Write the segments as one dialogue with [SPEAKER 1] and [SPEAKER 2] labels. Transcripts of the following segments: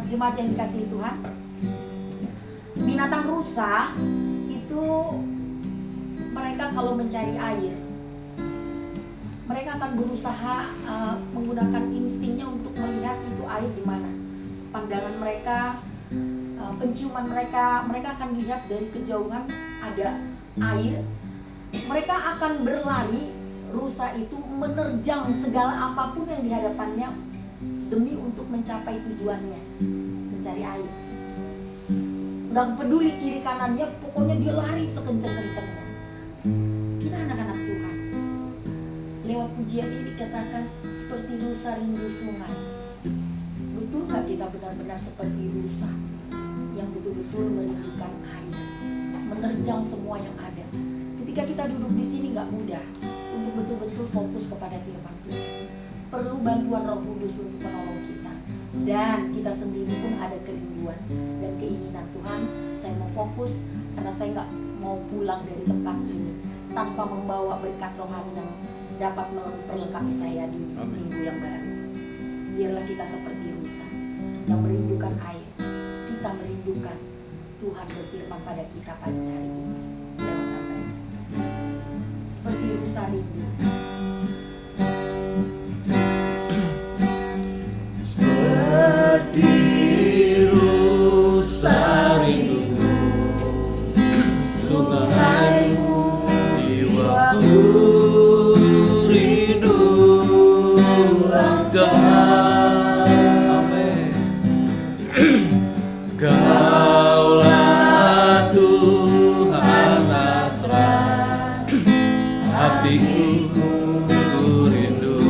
[SPEAKER 1] jemaat yang dikasihi Tuhan, binatang rusa itu mereka kalau mencari air, mereka akan berusaha menggunakan instingnya untuk melihat itu air di mana. Pandangan mereka, penciuman mereka akan lihat dari kejauhan ada air. Mereka akan berlari, rusa itu menerjang segala apapun yang di hadapannya demi untuk mencapai tujuannya, mencari air. Gak peduli kiri kanannya, pokoknya dia lari sekencang-kencangnya. Kita anak-anak Tuhan, lewat pujian ini dikatakan seperti rusa rindu sungai. Betul gak kita benar-benar seperti rusa yang betul-betul merindukan air, menerjang semua yang ada? Ketika kita duduk di sini gak mudah untuk betul-betul fokus kepada firman Tuhan. Perlu bantuan Roh Kudus untuk menolong kita. Dan kita sendiri pun ada kerinduan dan keinginan, Tuhan, saya mau fokus karena saya gak mau pulang dari tempat ini tanpa membawa berkat rohani yang dapat memperlengkapi saya di minggu yang baru. Biarlah kita seperti rusa yang merindukan air. Kita merindukan Tuhan berfirman pada kita pagi hari ini lewat apa ini. Seperti rusa rindu.
[SPEAKER 2] Seperti rusa rindu, sungaimu jiwaku rindu Engkau. Amin. Kaulah Tuhan asra hatiku rindu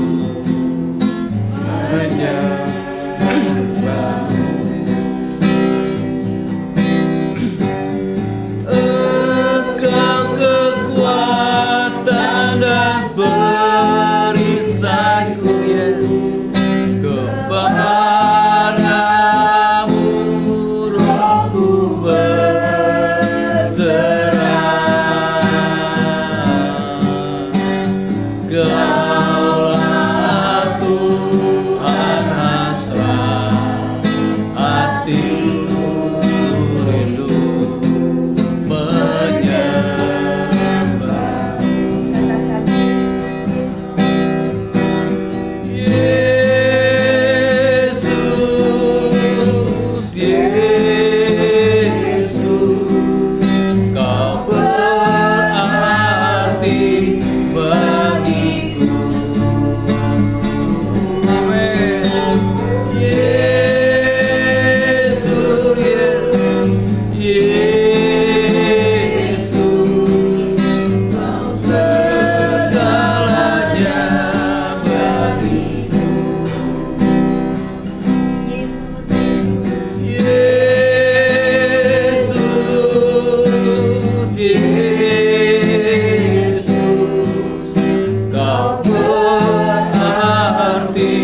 [SPEAKER 2] menyembahmu. Engkau kekuatan dan perisaiku, Yesus. Kepadamu rohku berserah. Kaulah Tuhan hasrat hatiku rindu menyembah.
[SPEAKER 1] Katakan Yesus,
[SPEAKER 2] Yesus, Yesus, Kau berarti bagiku. Amin. Yesus, Yesus, Kau segalanya bagiku.
[SPEAKER 1] Yesus, Yesus.
[SPEAKER 2] Yesus, Yesus, Kau berarti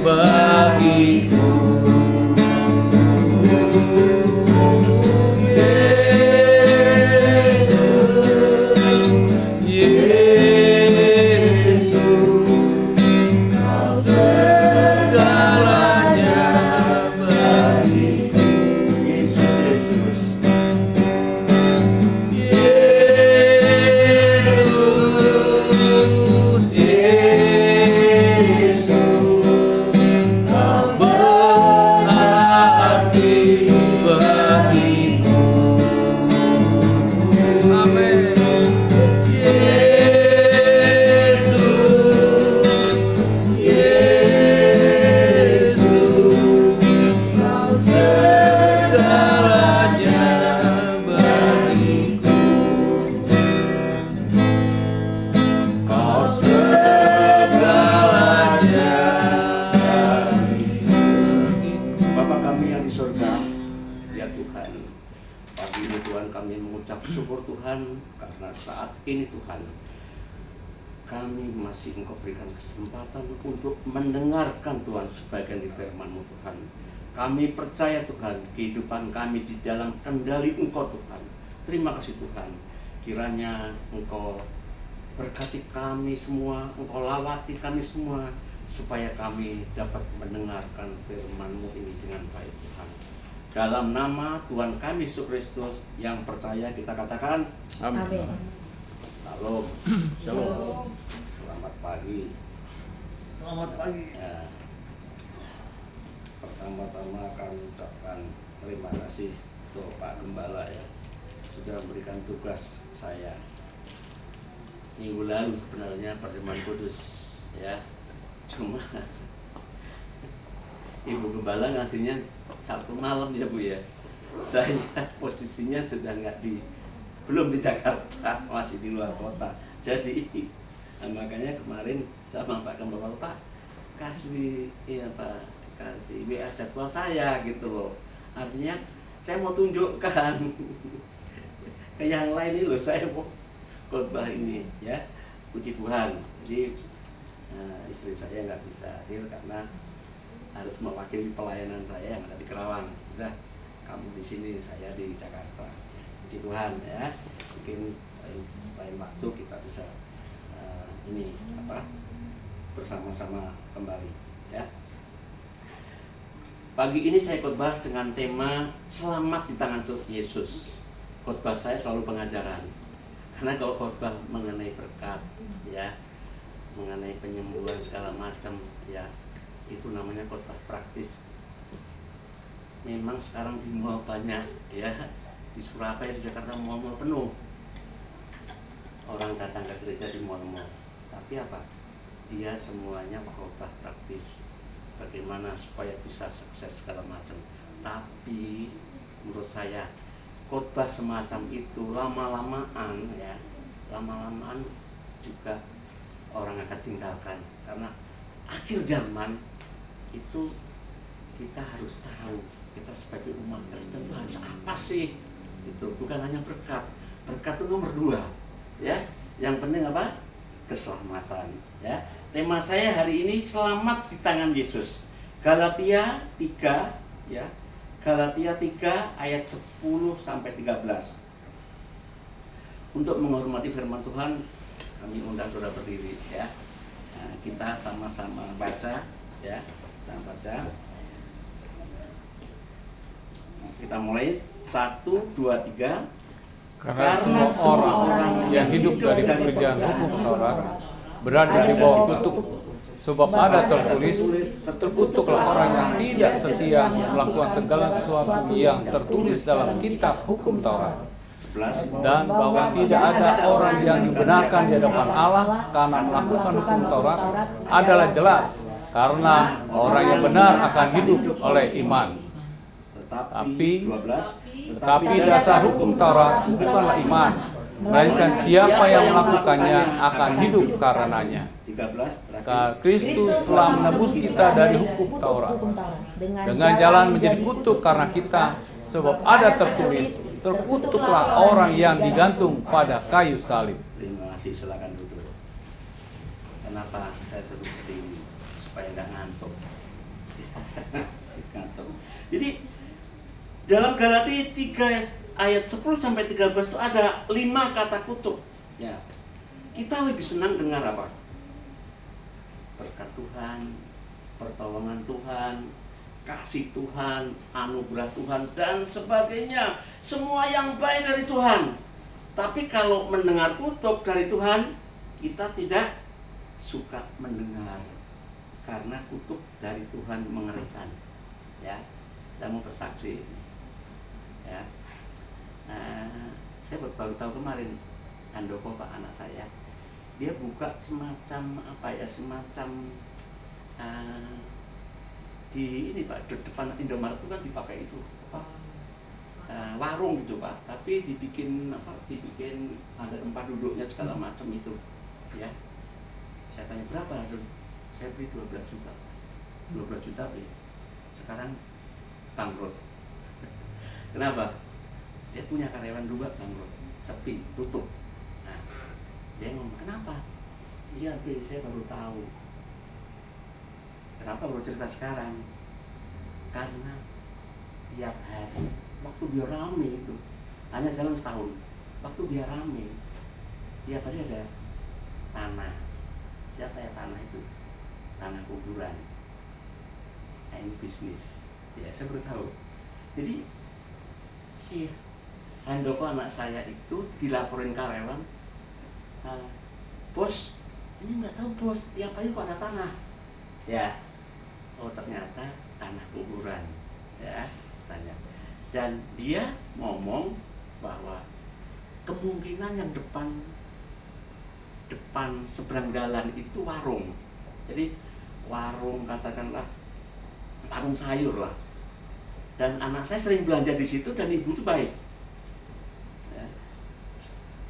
[SPEAKER 2] bagiku. Yesus, Yesus, Kau segalanya bagiku.
[SPEAKER 3] Yesus,
[SPEAKER 2] Yesus, Yesus, Kau berarti bagiku. Amin. Yesus, Yesus, Kau segalanya bagiku. Kau segalanya bagiku.
[SPEAKER 3] Bapa kami yang di surga, ya Tuhan, pagi ini Tuhan kami mengucap syukur Tuhan karena saat ini Tuhan kami masih Engkau berikan kesempatan untuk mendengarkan Tuhan sebagian di firman-Mu Tuhan. Kami percaya Tuhan, kehidupan kami di dalam kendali Engkau Tuhan. Terima kasih Tuhan, kiranya Engkau berkati kami semua, Engkau lawati kami semua, supaya kami dapat mendengarkan firman-Mu ini dengan baik Tuhan. Dalam nama Tuhan kami Yesus Kristus yang percaya kita katakan
[SPEAKER 1] Amin.
[SPEAKER 3] Shalom.
[SPEAKER 2] Shalom.
[SPEAKER 3] Selamat pagi.
[SPEAKER 2] Selamat pagi.
[SPEAKER 3] Ya. Pertama-tama kami ucapkan terima kasih untuk Pak Gembala ya, sudah memberikan tugas saya minggu lalu sebenarnya pertemuan kudus ya, cuma Ibu Gembala ngasihnya Sabtu malam ya Bu ya. Saya posisinya sudah belum di Jakarta, masih di luar kota. Jadi makanya kemarin sama Pak Gembala, Pak kasih WA jadwal saya gitu loh. Artinya saya mau tunjukkan ke yang lain ini loh, saya mau khotbah ini ya. Puji Tuhan. Jadi istri saya nggak bisa hadir karena harus mewakili pelayanan saya yang ada di Kerawang. Udah, kamu di sini, saya di Jakarta. Puji Tuhan ya. Mungkin lain waktu kita bisa bersama-sama kembali ya. Pagi ini saya khotbah dengan tema selamat di tangan Tuhan Yesus. Khotbah saya selalu pengajaran. Karena kalau khotbah mengenai berkat ya, mengenai penyembuhan segala macam ya, itu namanya khotbah praktis. Memang sekarang di mall banyak ya, di Surabaya, di Jakarta mall-mall penuh. Orang datang ke gereja di mall-mall. Tapi apa? Dia semuanya khotbah praktis. Bagaimana supaya bisa sukses segala macam. Tapi menurut saya khotbah semacam itu lama-lamaan juga orang akan tinggalkan, karena akhir zaman itu kita harus tahu kita sebagai umat Kristen itu harus apa sih. Itu bukan hanya berkat itu nomor 2 ya. Yang penting apa? Keselamatan ya. Tema saya hari ini selamat di tangan Yesus. Galatia 3 ya. Galatia 3 ayat 10 sampai 13. Untuk menghormati firman Tuhan, kami undang saudara berdiri ya. Nah, kita sama-sama baca ya. Sama baca. Kita mulai 1 2 3.
[SPEAKER 2] Karena semua orang yang hidup dari pekerjaan hukum Taurat berada di bawah kutuk, sebab ada tertulis, terkutuklah orang yang tidak setia melakukan segala sesuatu yang tertulis dalam kitab hukum Taurat.
[SPEAKER 3] 11.
[SPEAKER 2] Dan bahwa tidak ada orang yang dibenarkan di hadapan Allah karena melakukan hukum Taurat adalah jelas, karena orang yang benar akan hidup oleh iman. Tetapi dasar hukum Taurat bukanlah iman, melainkan siapa yang melakukannya akan hidup karenanya.
[SPEAKER 3] 13.
[SPEAKER 2] Kristus telah menebus kita dari hukum Taurat dengan jalan menjadi kutuk karena kita, sebab ada tertulis, terkutuklah orang yang digantung pada kayu salib.
[SPEAKER 3] Terima kasih, silakan duduk. Kenapa saya sebut seperti ini? Supaya nggak ngantuk. Jadi dalam Galatia 3 ayat 10 sampai 13 itu ada 5 kata kutuk. Ya. Kita lebih senang dengar apa? Berkat Tuhan, pertolongan Tuhan, kasih Tuhan, anugerah Tuhan dan sebagainya. Semua yang baik dari Tuhan. Tapi kalau mendengar kutuk dari Tuhan, kita tidak suka mendengar. Karena kutuk dari Tuhan mengerikan. Ya. Saya mau bersaksi. Ya, saya baru tahu kemarin Andoko, Pak anak saya, dia buka semacam di ini Pak, di depan Indomaret itu kan dipakai itu warung gitu Pak, tapi dibikin ada tempat duduknya segala macam itu ya. Saya tanya berapa? Saya beli 12 juta beli. Sekarang bangkrut. Kenapa? Dia punya karyawan 2 bangkrut, sepi, tutup. Nah, dia ngomong, kenapa? Iya, saya baru tahu. Kenapa baru cerita sekarang? Karena tiap hari, waktu dia rame itu, hanya jalan setahun, waktu dia rame, tiap hari ada tanah. Siapa ya tanah itu? tanah kuburan. Nah, ini bisnis. Ya, saya baru tahu. Jadi si Handoko anak saya itu dilaporin karyawan, bos, ini nggak tahu bos, tiap hari kok ada tanah. Ya, oh ternyata tanah kuburan. Ya, tanya. Dan dia ngomong bahwa kemungkinan yang depan seberang jalan itu warung. Jadi warung, katakanlah warung sayur lah. Dan anak saya sering belanja di situ dan ibu itu baik. Ya.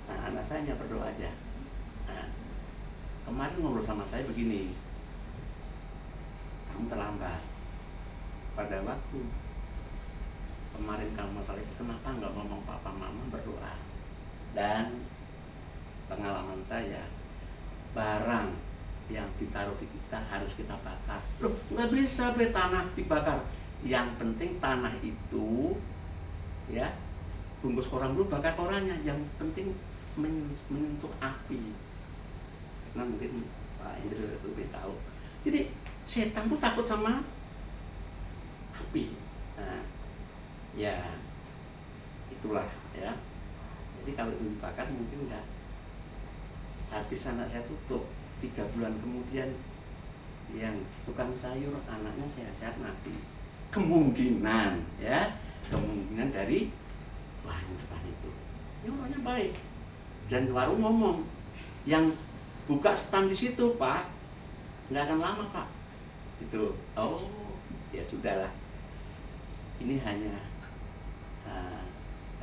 [SPEAKER 3] Nah, anak saya hanya berdoa aja. Nah, kemarin ngobrol sama saya begini, kamu terlambat. Pada waktu kemarin kamu masalah itu, kenapa nggak ngomong papa mama berdoa? Dan pengalaman saya, barang yang ditaruh di kita harus kita bakar. Loh, nggak bisa tanah dibakar. Yang penting tanah itu, ya, bungkus koran dulu, bakar korannya. Yang penting menyentuh api. Nah, mungkin Pak Indri lebih tahu. Jadi setan tuh takut sama api. Nah, ya itulah ya. Jadi kalau itu dibakar mungkin enggak. Habis anak saya tutup, 3 bulan kemudian yang tukang sayur anaknya sehat-sehat mati. Kemungkinan ya, kemungkinan dari warung depan itu. Ya orangnya baik. Dan warung ngomong, yang buka stand di situ Pak, nggak akan lama Pak. Itu, oh ya sudahlah. Ini hanya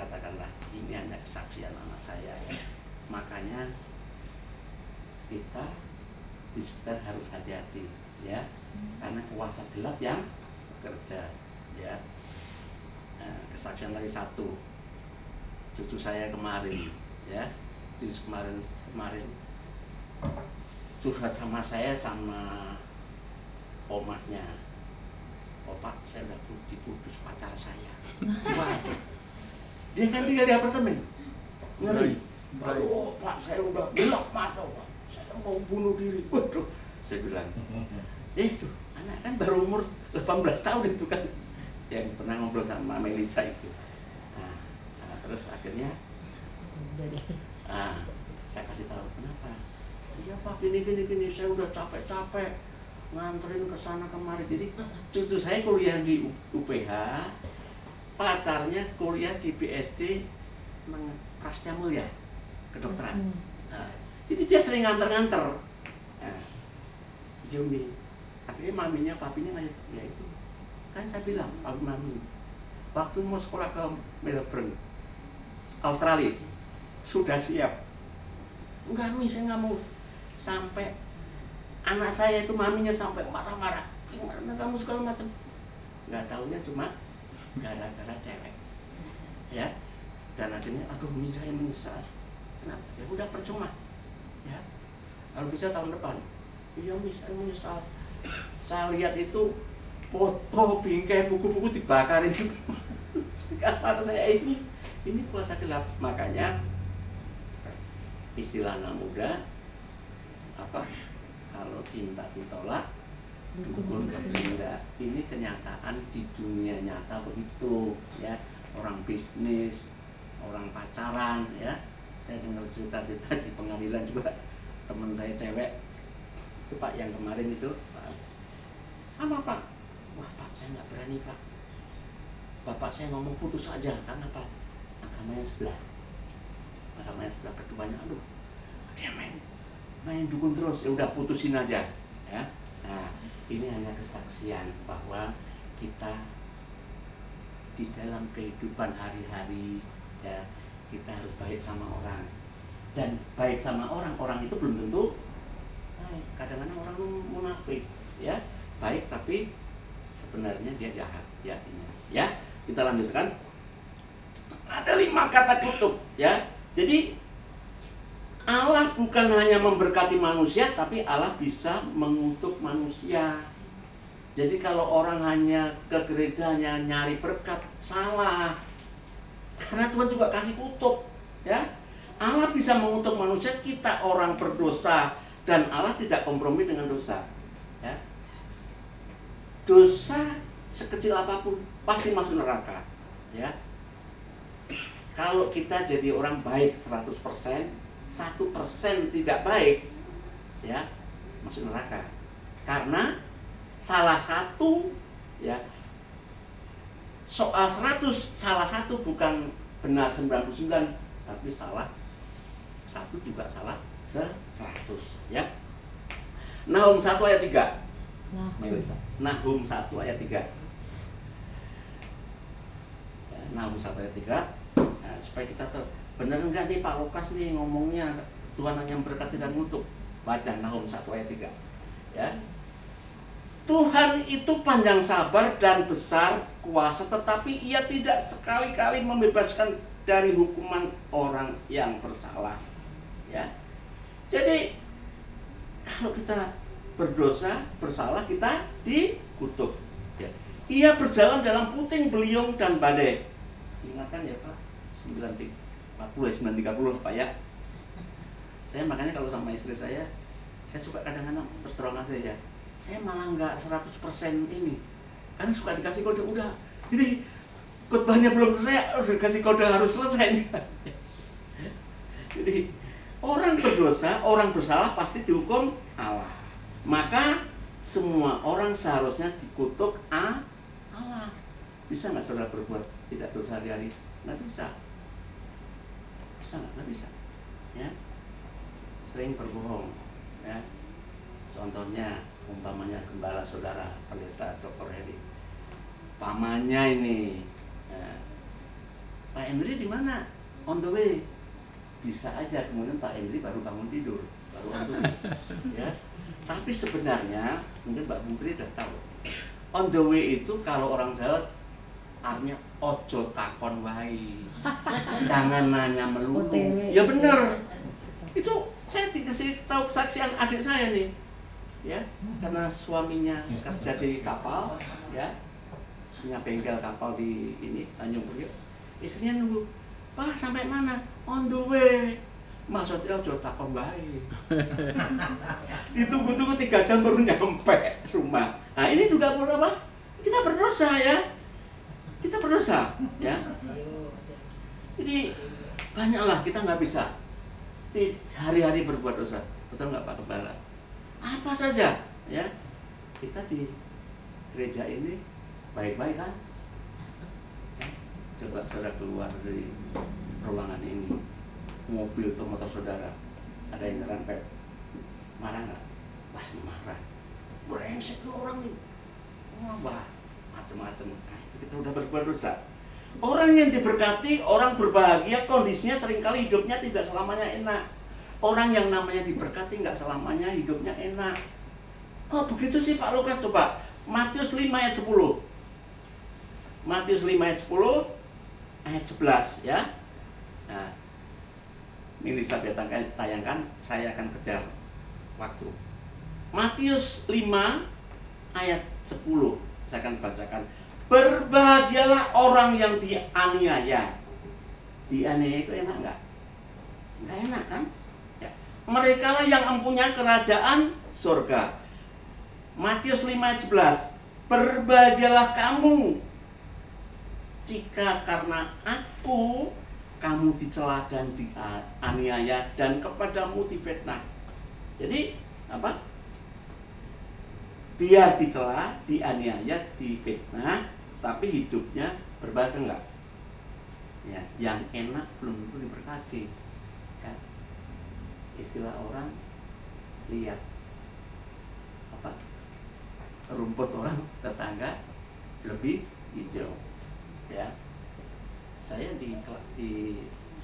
[SPEAKER 3] katakanlah ini hanya kesaksian anak saya ya. Makanya kita di sekitar harus hati-hati ya, karena kuasa gelap yang bekerja ya. Kesaksian lagi satu, cucu saya kemarin ya, kemarin curhat sama saya sama omahnya. Pak, saya udah diputus pacar saya. Waduh, dia kan tinggal di apartemen, ngeri. Oh Pak, saya udah gelap mata Pak, saya mau bunuh diri. Waduh, saya bilang, tuh anak kan baru umur 18 tahun itu kan, yang pernah ngobrol sama Melisa itu. Nah, terus akhirnya saya kasih tahu kenapa. Iya Pak, gini, saya udah capek-capek nganterin ke sana kemari. Jadi cucu saya kuliah di UPH, pacarnya kuliah di BSD Prasetya Mulia kedokteran. Jadi dia sering nganter-nganter. Jumi, akhirnya maminya, papinya nanya, ya itu kan saya bilang, papi mami, waktu mau sekolah ke Melbourne, Australia, sudah siap. Enggak Mi, saya nggak mau. Sampai anak saya itu maminya sampai marah-marah, gimana kamu segala macam. Nggak taunya cuma gara-gara cewek ya. Dan akhirnya aduh Mi, saya menyesal. Kenapa? Ya udah percuma ya, kalau bisa tahun depan. Iya Mi, saya menyesal. Saya lihat itu foto bingkai buku-buku dibakarin karena saya ini kuasa gelap. Makanya istilah anak muda apa, kalau cinta ditolak dukun berpindah. Ini kenyataan di dunia nyata begitu ya. Orang bisnis, orang pacaran ya. Saya dengar cerita-cerita di pengadilan juga, teman saya cewek itu Pak, yang kemarin itu Pak, sama Pak, wah Pak saya nggak berani Pak, bapak saya ngomong putus aja karena Pak agamanya sebelah keduanya, aduh dia main dukun terus, ya udah putusin aja ya. Nah ini hanya kesaksian bahwa kita di dalam kehidupan hari-hari ya, kita harus baik sama orang. Dan baik sama orang itu belum tentu baik. Kadang-kadang orang munafik ya, baik tapi sebenarnya dia jahat di hatinya ya. Kita lanjutkan. Ada 5 kata kutuk ya. Jadi Allah bukan hanya memberkati manusia, tapi Allah bisa mengutuk manusia. Jadi kalau orang hanya ke gerejanya nyari berkat, salah. Karena Tuhan juga kasih kutuk ya. Allah bisa mengutuk manusia, kita orang berdosa, dan Allah tidak kompromi dengan dosa ya. dosa sekecil apapun pasti masuk neraka, ya. Kalau kita jadi orang baik 100%, 1% tidak baik, ya, masuk neraka. Karena salah satu, ya, soal 100, salah satu bukan benar 99, tapi salah satu juga salah 100, ya. Nahum 1 ayat 3. Nahum 1 ayat 3. Nahum 1 ayat 3. Nah, supaya kita tahu benar enggak nih Pak Lukas nih ngomongnya Tuhan hanya memberkati dan mengutuk. Baca Nahum 1 ayat 3. Ya. Tuhan itu panjang sabar dan besar kuasa, tetapi Ia tidak sekali-kali membebaskan dari hukuman orang yang bersalah. Ya. Jadi kalau kita berdosa, bersalah, kita dikutuk. Ya. Ia berjalan dalam puting beliung dan badai. Ingatkan ya Pak, 930 Pak ya. Saya makanya kalau sama istri saya suka kadang-kadang terus terang aja ya. Saya malah nggak 100% ini. Kan suka dikasih kode udah. Jadi khotbahnya belum selesai, udah dikasih kode harus selesai. Jadi orang berdosa, orang bersalah pasti dihukum Allah. Maka semua orang seharusnya dikutuk Allah. Bisa nggak saudara berbuat tidak dosa hari-hari? Nggak bisa. Bisa nggak? Nggak bisa. Ya. Sering berbohong. Ya. Contohnya, umpamanya gembala saudara pendeta Dr. Heri. Pamannya ini, ya. Pak Henry di mana? On the way. Bisa aja kemudian Pak Henry baru bangun tidur, baru on the way. Ya. Tapi sebenarnya mungkin Mbak Putri sudah tahu. On the way itu kalau orang Jawa artinya ojo takon wae. Jangan nanya melulu. Ya benar. Itu saya dikasih tahu kesaksian adik saya nih. Ya, karena suaminya kerja di kapal, ya. Punya bengkel kapal di ini Tanjung Priok. Istrinya nunggu, "Pak, sampai mana?" "On the way." Maksudnya ojo takon wae. Ditunggu-tunggu 3 jam baru nyampe rumah. Nah, ini juga apa? Kita berdosa ya. Kita berdosa, ya. Jadi banyaklah kita nggak bisa hari-hari berbuat dosa. Betul nggak Pak Kepala? Apa saja, ya. Kita di gereja ini baik-baik kan? Coba saudara keluar dari ruangan ini, mobil atau motor saudara ada yang nyerempet, marah nggak? Pasti marah. Brengsek tuh orang nih. Wah, macem-macem. Nah, itu kita udah berbuat dosa. Orang yang diberkati, orang berbahagia, kondisinya seringkali hidupnya tidak selamanya enak. Orang yang namanya diberkati nggak selamanya hidupnya enak. Kok begitu sih Pak Lukas? Coba Matius 5 ayat 10. Matius 5 ayat 10 ayat 11 ya. Nah, ini bisa tayangkan, saya akan kejar waktu. Matius 5 ayat 10 saya akan bacakan. Berbahagialah orang yang dianiaya. Dianiaya itu enak nggak? Nggak enak kan? Ya. Merekalah yang mempunyai kerajaan surga. Matius 5 ayat 11. Berbahagialah kamu jika karena aku kamu dicela dan dianiaya dan kepadamu difitnah. Jadi apa? Biar dicela, dianiaya, difitnah, tapi hidupnya berbahagia enggak? Ya, yang enak belum tentu diberkati. Ya. Istilah orang lihat apa? Rumput orang tetangga lebih hijau. Ya. Saya di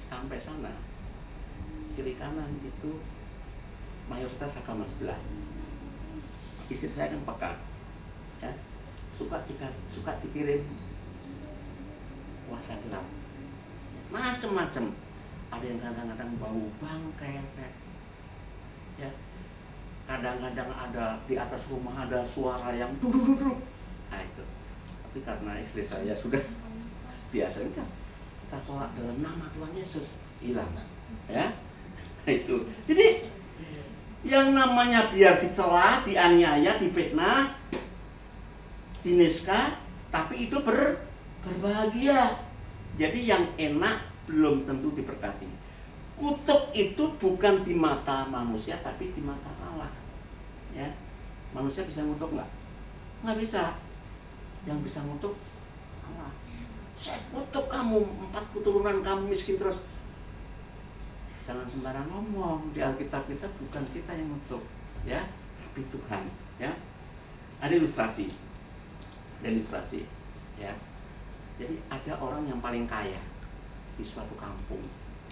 [SPEAKER 3] sampai sana kiri kanan itu mayoritas agama sebelah. Istri saya kan peka, ya, suka dikirim puasa gelap, macem-macem. Ada yang kadang-kadang bau bangkai, ya. Kadang-kadang ada di atas rumah ada suara yang duduk. Nah itu. Tapi karena istri saya sudah biasa, kita tolak dalam nama Tuhan Yesus, hilang, ya. Nah, itu. Jadi yang namanya biar dicela, dianiaya, difitnah, diniska, tapi itu berbahagia. Jadi yang enak belum tentu diberkati. Kutuk itu bukan di mata manusia, tapi di mata Allah. Ya, manusia bisa ngutuk nggak? Nggak bisa. Yang bisa ngutuk Allah. Saya kutuk kamu, 4 keturunan kamu miskin terus. Jangan sembarang ngomong. Di Alkitab kita bukan kita yang ngutuk, ya, tapi Tuhan. Ya, ada ilustrasi, ya. Jadi ada orang yang paling kaya di suatu kampung,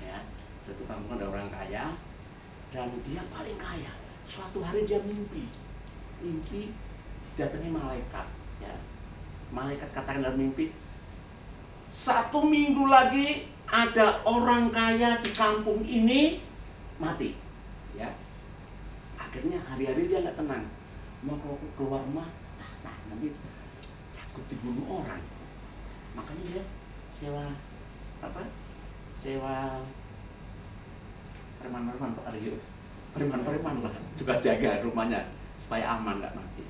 [SPEAKER 3] ya. Suatu kampung ada orang kaya dan dia paling kaya. Suatu hari dia mimpi didatangi malaikat, ya. Malaikat katakan dalam mimpi, 1 minggu lagi ada orang kaya di kampung ini mati, ya. Akhirnya hari-hari dia nggak tenang, mau keluar rumah, nanti takut dibunuh orang. Makanya dia sewa preman-preman Pak Aryo, preman-preman lah, juga jaga rumahnya supaya aman, nggak mati.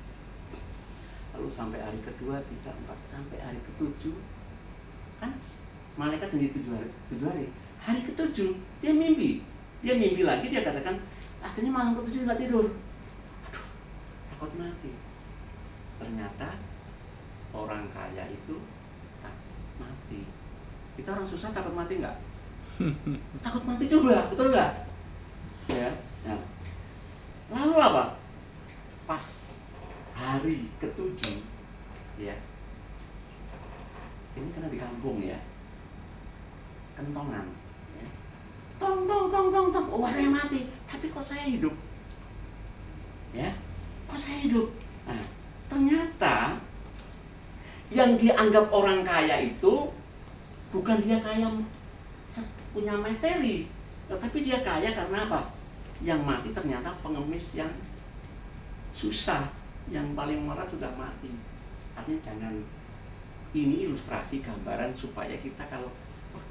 [SPEAKER 3] Lalu sampai hari kedua, 3, 4, sampai hari ke-7, kan malaikat jadi 7 hari. Hari ke-7 dia mimpi lagi, dia katakan akhirnya malam ke-7 nggak tidur. Aduh, takut mati. Ternyata orang kaya itu mati. Kita orang susah takut mati nggak? Takut mati juga, betul nggak? Ya. Nah. Lalu apa? Pas hari ke-7, ya. Ini karena di kampung, ya. Kentongan, ya. Tong. Oh, ada yang mati. Tapi kok saya hidup? Ya. Kok saya hidup? Nah, ternyata yang dianggap orang kaya itu bukan dia kaya punya materi, tetapi dia kaya karena apa? Yang mati ternyata pengemis yang susah, yang paling murah sudah mati. Artinya jangan, ini ilustrasi gambaran supaya kita kalau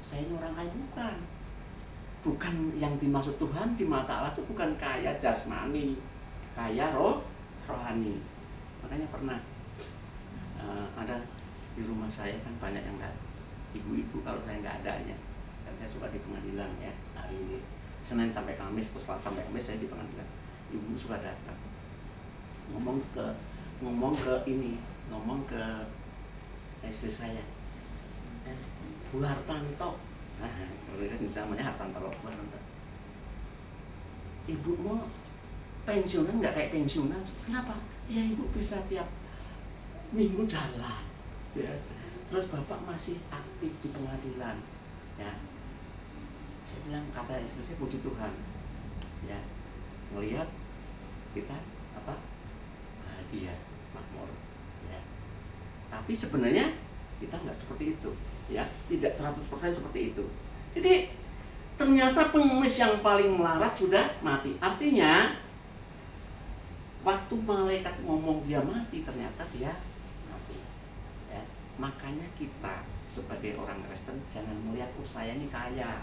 [SPEAKER 3] saya ini orang kaya, bukan yang dimaksud Tuhan di mata Allah itu bukan kaya jasmani, kaya rohani. Makanya pernah ada di rumah saya kan banyak yang nggak, ibu-ibu kalau saya nggak adanya, kan saya suka di pengadilan, ya, hari ini Senin sampai Kamis, terus Selasa sampai Kamis saya di pengadilan. Ibu suka datang ngomong ke istri saya, Bu Hartanto, namanya Hartanto, Bu Hartanto, ibu mau pensiunan nggak? Kayak pensiunan. Kenapa? Ya ibu bisa tiap minggu jalan, ya. Terus bapak masih aktif di pengadilan, ya. Saya bilang, kata istri saya, puji Tuhan, ya, melihat kita bahagia, makmur, ya. Tapi sebenarnya kita nggak seperti itu, ya, tidak 100% seperti itu. Jadi ternyata pengemis yang paling melarat sudah mati. Artinya waktu malaikat ngomong dia mati, ternyata dia mati, ya. Makanya kita sebagai orang Kristen jangan melihat saya ini kaya.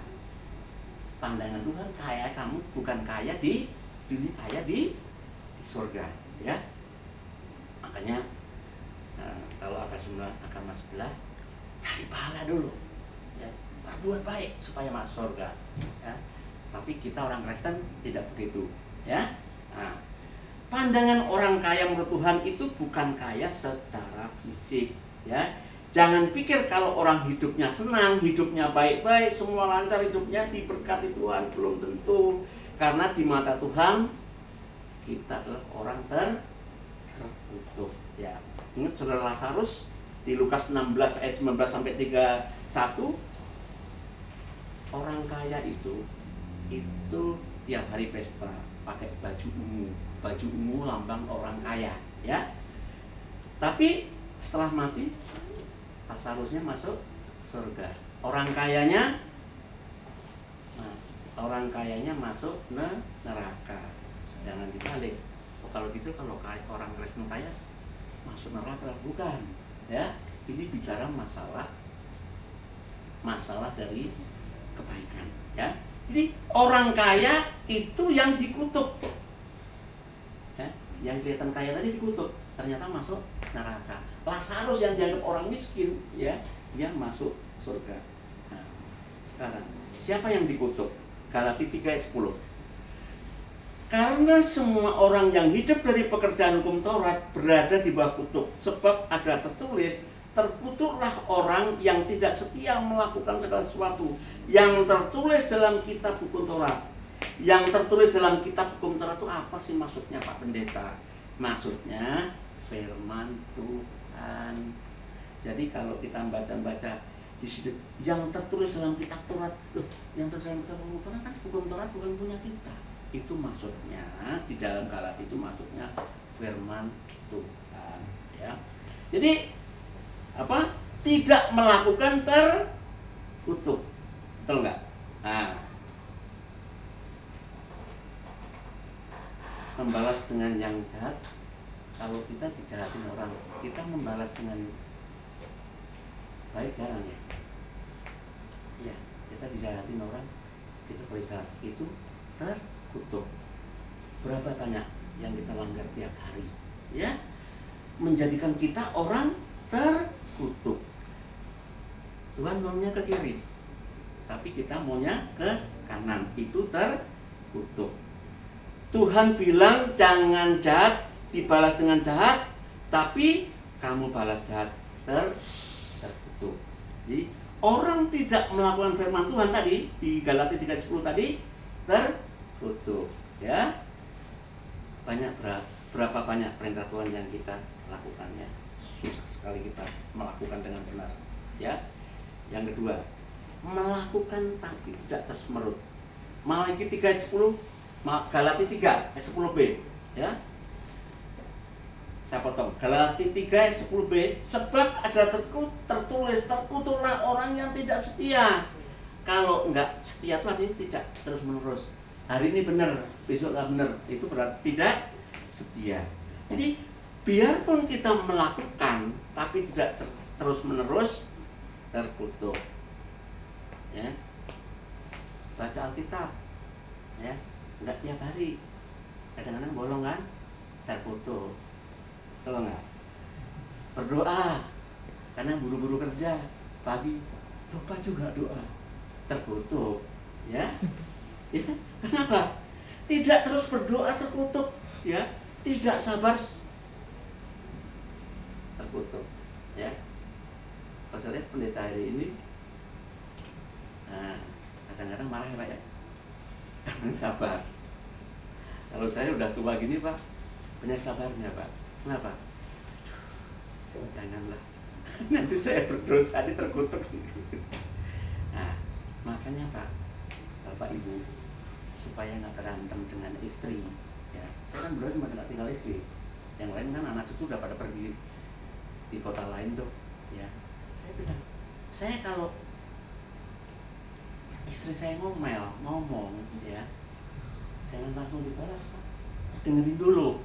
[SPEAKER 3] Pandangan Tuhan, kaya kamu bukan kaya di dunia, kaya di surga, ya. Makanya kalau agama sebelah cari pahala dulu, ya, berbuat baik supaya masuk surga, ya. Tapi kita orang Kristen tidak begitu, ya. Nah, pandangan orang kaya menurut Tuhan itu bukan kaya secara fisik, ya. Jangan pikir kalau orang hidupnya senang, hidupnya baik-baik, semua lancar, hidupnya diberkati Tuhan, belum tentu. Karena di mata Tuhan kita adalah orang terkutuk, ya. Ingat saudara Lazarus di Lukas 16 ayat 19 sampai 31, orang kaya itu tiap hari pesta pakai baju ungu lambang orang kaya, ya. Tapi setelah mati Lazarusnya masuk surga. Orang kayanya masuk neraka. Jangan dibalik. Kalau gitu, kalau orang Kristen kaya masuk neraka, bukan, ya. Ini bicara masalah dari kebaikan, ya. Jadi orang kaya itu yang dikutuk, ya. Yang kelihatan kaya tadi dikutuk, ternyata masuk neraka. Lazarus yang dianggap orang miskin, ya, dia masuk surga. Nah, sekarang siapa yang dikutuk? Galatia 3 ayat 10. Karena semua orang yang hidup dari pekerjaan hukum Taurat berada di bawah kutuk, sebab ada tertulis, terkutuklah orang yang tidak setia melakukan segala sesuatu yang tertulis dalam kitab hukum Taurat. Yang tertulis dalam kitab hukum Taurat itu apa sih maksudnya, Pak Pendeta? Maksudnya firman Tuhan. Jadi kalau kita baca-baca di situ yang tertulis dalam kitab Taurat, loh, yang tertulis dalam kitab hukum Taurat kan hukum Taurat bukan punya kita. Itu maksudnya di dalam Galatia itu maksudnya firman Tuhan, ya. Jadi apa? Tidak melakukan terkutuk, betul nggak? Nah, membalas dengan yang jahat. Kalau kita dijahatin orang, kita membalas dengan baik jarang ya. Ya, kita dijahatin orang, kita berusaha itu terkutuk. Berapa banyak yang kita langgar tiap hari, ya, menjadikan kita orang terkutuk. Tuhan maunya ke kiri, tapi kita maunya ke kanan, itu terkutuk. Tuhan bilang jangan jahat, dibalas dengan jahat, tapi kamu balas jahat, terkutuk. Jadi orang tidak melakukan firman Tuhan tadi di Galatia 3:10 tadi terkutuk, ya. Berapa banyak perintah Tuhan yang kita lakukannya? Susah sekali kita melakukan dengan benar, ya. Yang kedua, melakukan tapi tidak terus-menerus. Malaikat 3 ayat 10, Galatia 3 ayat 10b, ya. Saya potong. Galatia 3 ayat 10b, sebab ada tertulis, terkutuklah orang yang tidak setia. Kalau enggak setia itu artinya tidak terus-menerus. Hari ini benar, besok enggak benar, itu berarti tidak setia. Jadi biarpun kita melakukan tapi tidak terus-menerus, terkutuk, ya. Baca Alkitab, ya, enggak tiap hari, kadang-kadang bolong kan, terkutuk, betul nggak? Berdoa, karena buru-buru kerja, pagi lupa juga doa, terkutuk, ya. Ya, kenapa? Tidak terus berdoa, terkutuk, ya. Tidak sabar, terkutuk, ya. Pas lihat pendeta hari ini, nah, kadang-kadang marah ya Pak ya, sabar. Kalau saya udah tua gini Pak, banyak sabarnya Pak. Kenapa? Janganlah, nanti saya berdosa, ini terkutuk. Nah, makanya Pak, Bapak Ibu, supaya nggak berantem dengan istri, ya. Saya kan berdua cuma tinggal istri, yang lain kan anak cucu udah pada pergi di kota lain tuh, ya. Saya bilang, saya kalau istri saya ngomong, ya, jangan langsung dibalas Pak, dengerin dulu.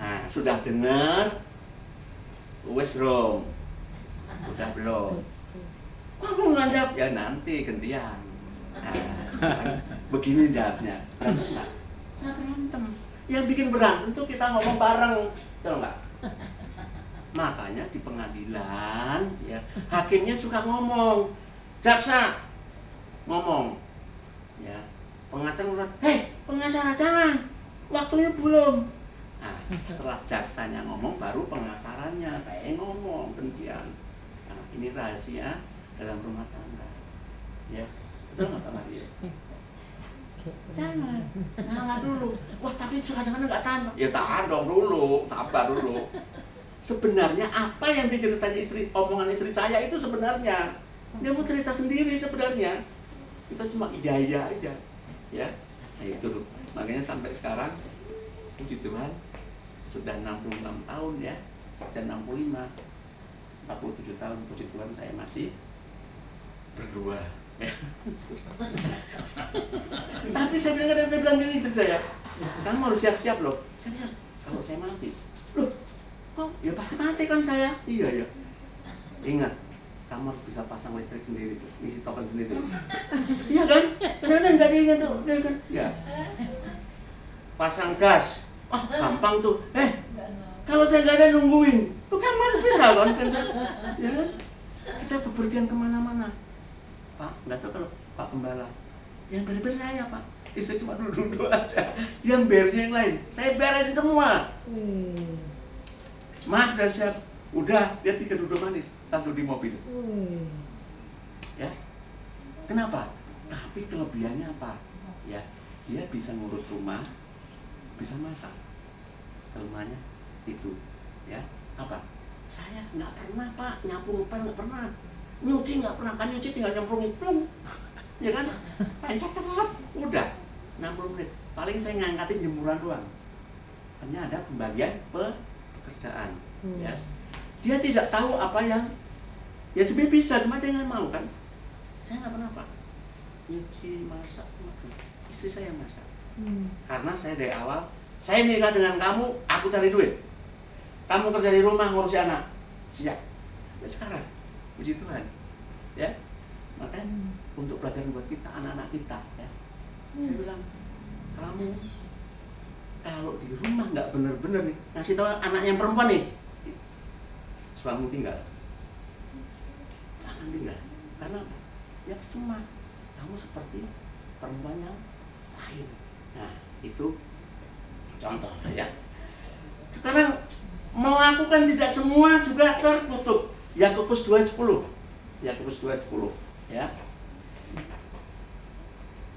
[SPEAKER 3] Nah, sudah dengar, wes rom, udah belum? Kamu nggak jawab, ya nanti gantian. Nah, sekarang begini jawabnya, berantem nggak? Nggak berantem. Yang bikin berantem tuh kita ngomong bareng, betul nggak? Makanya di pengadilan, ya, hakimnya suka ngomong, jaksa ngomong, ya, pengacara, pengacara jangan, waktunya belum. Nah, setelah jaksanya ngomong, baru pengacaranya saya ngomong gantian. Nah, ini rahasia dalam rumah tangga, ya, betul nggak Pak Maria? Jangan, ngalah dulu. Wah, tapi kadang-kadang nggak tahan. Ya tahan dong dulu, sabar dulu. Sebenarnya apa yang diceritain istri, omongan istri saya itu sebenarnya dia mau cerita sendiri sebenarnya. Kita cuma iya aja, ya. Nah, itu loh. Makanya sampai sekarang, puji Tuhan, sudah 66 tahun ya, sudah 65, 47 tahun, puji Tuhan saya masih berdua. Ya. Tapi saya bilang gini istri saya, kamu harus siap-siap loh. Saya bilang, kalau saya mati, loh, kok? Ya pasti mati kan saya. Iya. Ingat, kamu harus bisa pasang listrik sendiri tuh, ngisi token sendiri. Iya kan? Benar-benar nggak diingat tuh, kan? Ya. Pasang gas, gampang tuh. Kalau saya nggak ada nungguin, lu kan harus bisa kan? Ya kan? Kita bepergian kemana-mana. Pak, nggak tahu kalau Pak Gembala. Yang beres-beres saya, Pak. Saya cuma duduk-duduk aja. Dia beresin yang lain. Saya beresin semua. Mak, udah siap. Udah, dia 3 duduk manis. Lalu di mobil. Ya. Kenapa? Tapi kelebihannya apa? Ya, dia bisa ngurus rumah, bisa masak. Kelemahannya itu, ya. Apa? Saya nggak pernah, Pak, nyapu ngepel nggak pernah, nyuci nggak pernah. Kan nyuci tinggal nyemplungin, ya kan? Pencet terus, udah 60 menit. Paling saya ngangkatin jemuran doang. Hanya ada pembagian pekerjaan, ya. Dia tidak tahu apa yang, ya sebenarnya bisa, cuma dia nggak mau kan. Saya nggak pernah, Pak, nyuci, masak, istri saya masak. Karena saya dari awal, saya nikah dengan kamu, aku cari duit. Kamu kerja di rumah ngurusi anak, siap. Sampai sekarang, puji Tuhan, ya. Makanya untuk pelajaran buat kita, anak-anak kita, ya. Saya bilang, kamu kalau di rumah nggak bener-bener nih, ngasih tahu anak yang perempuan nih, suamimu tinggal, akan tinggal. Karena ya semua kamu seperti perempuan yang lain. Nah, itu contoh ya. Sekarang melakukan tidak semua juga terkutuk. Yakobus 2:10. Yakobus 2:10 ya.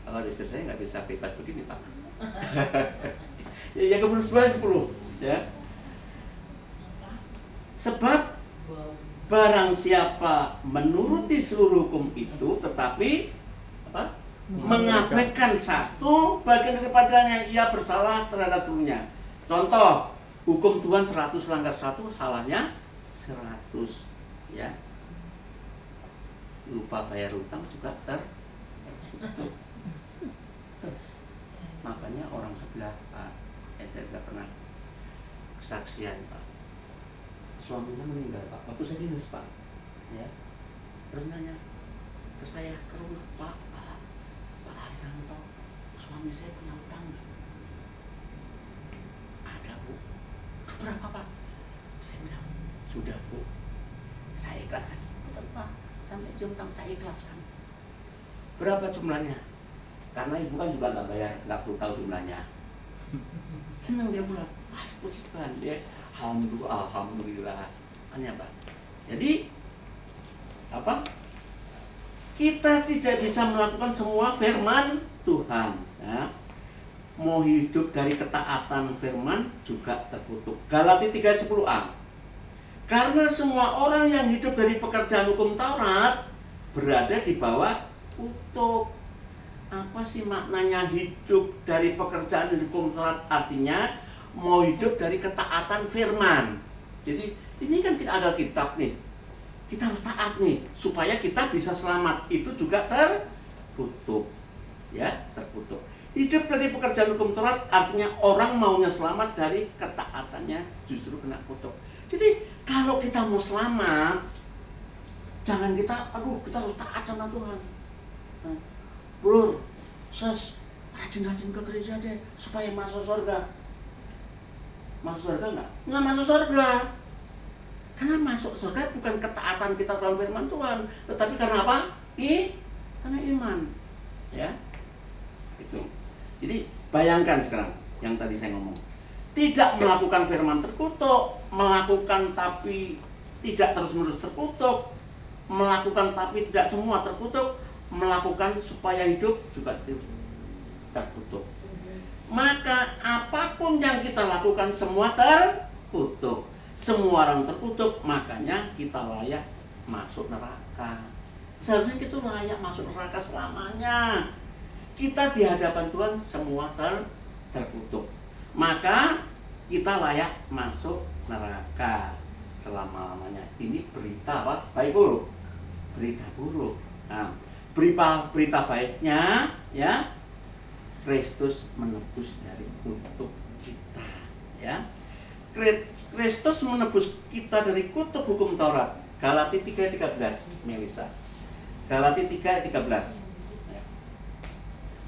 [SPEAKER 3] Kalau istri saya nggak bisa bebas begini, Pak. Ya, Yakobus 2:10 ya. Sebab barang siapa menuruti seluruh hukum itu tetapi apa? Mengabaikan satu bagian daripadanya, ia bersalah terhadap seluruhnya. Contoh, hukum Tuhan 100 langgar 1, salahnya 100 ya. Lupa bayar utang juga tertutup. Makanya orang sebelah, Pak, saya tidak pernah kesaksian, Pak. Suaminya meninggal, Pak, waktu saya dinas, Pak, ya. Terus nanya ke saya, ke rumah, Pak Arisanto, suami saya punya utang nggak? Ada, Bu. Berapa, Pak? Saya bilang, sudah, Bu, saya ikhlaskan. Betul, Pak, sampai jam utang saya ikhlaskan. Berapa jumlahnya? Karena ibu kan juga nggak bayar, nggak perlu tahu jumlahnya. Senang dia bilang, puji Tuhan, dia alhamdulillah. Hanya apa? Jadi apa? Kita tidak bisa melakukan semua firman Tuhan. Ya. Mau hidup dari ketaatan firman juga terkutuk. Galatia 3:10a. Karena semua orang yang hidup dari pekerjaan hukum Taurat berada di bawah kutuk. Apa sih maknanya hidup dari pekerjaan hukum Taurat? Artinya mau hidup dari ketaatan firman. Jadi ini kan kita ada kitab nih, kita harus taat nih supaya kita bisa selamat. Itu juga terkutuk, ya, terkutuk. Hidup dari pekerjaan hukum Taurat artinya orang maunya selamat dari ketaatannya justru kena kutuk. Jadi kalau kita mau selamat, jangan kita harus taat sama Tuhan. Nah, bro, rajin-rajin ke gereja deh supaya masuk surga. Masuk surga enggak? Enggak masuk surga. Karena masuk surga bukan ketaatan kita dalam firman Tuhan, tetapi karena apa? Karena iman. Ya. Itu. Jadi bayangkan sekarang yang tadi saya ngomong. Tidak melakukan firman terkutuk, melakukan tapi tidak terus-menerus terkutuk, melakukan tapi tidak semua terkutuk, melakukan supaya hidup juga terkutuk. Maka apapun yang kita lakukan semua terkutuk. Semua orang terkutuk, makanya kita layak masuk neraka. Seharusnya kita layak masuk neraka selamanya. Kita di hadapan Tuhan semua terkutuk. Maka kita layak masuk neraka selama-lamanya. Ini berita apa? Baik buruk. Berita buruk. Nah, berita baiknya ya, Kristus menebus dari kutuk kita, ya. Kristus menebus kita dari kutuk hukum Taurat. Galatia 3:13, Melisa. Galatia 3:13. Ya.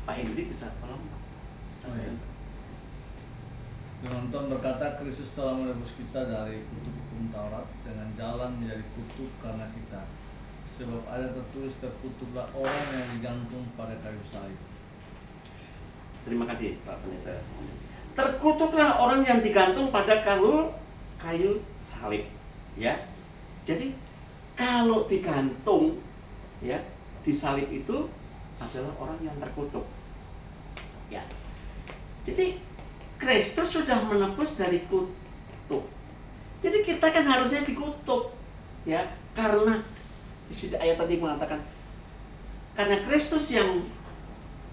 [SPEAKER 3] Pak Hendrik bisa tolong.
[SPEAKER 4] Penonton berkata, Kristus telah menebus kita dari kutuk hukum Taurat dengan jalan menjadi kutuk karena kita. Sebab ada tertulis, terkutuklah orang yang digantung pada kayu salib.
[SPEAKER 3] Terima kasih Pak Pendeta. Terkutuklah orang yang digantung pada kayu salib. Ya. Jadi kalau digantung ya di salib itu adalah orang yang terkutuk. Ya. Jadi Kristus sudah menebus dari kutuk. Jadi kita kan harusnya dikutuk, ya, karena di sini ayat tadi mengatakan karena Kristus yang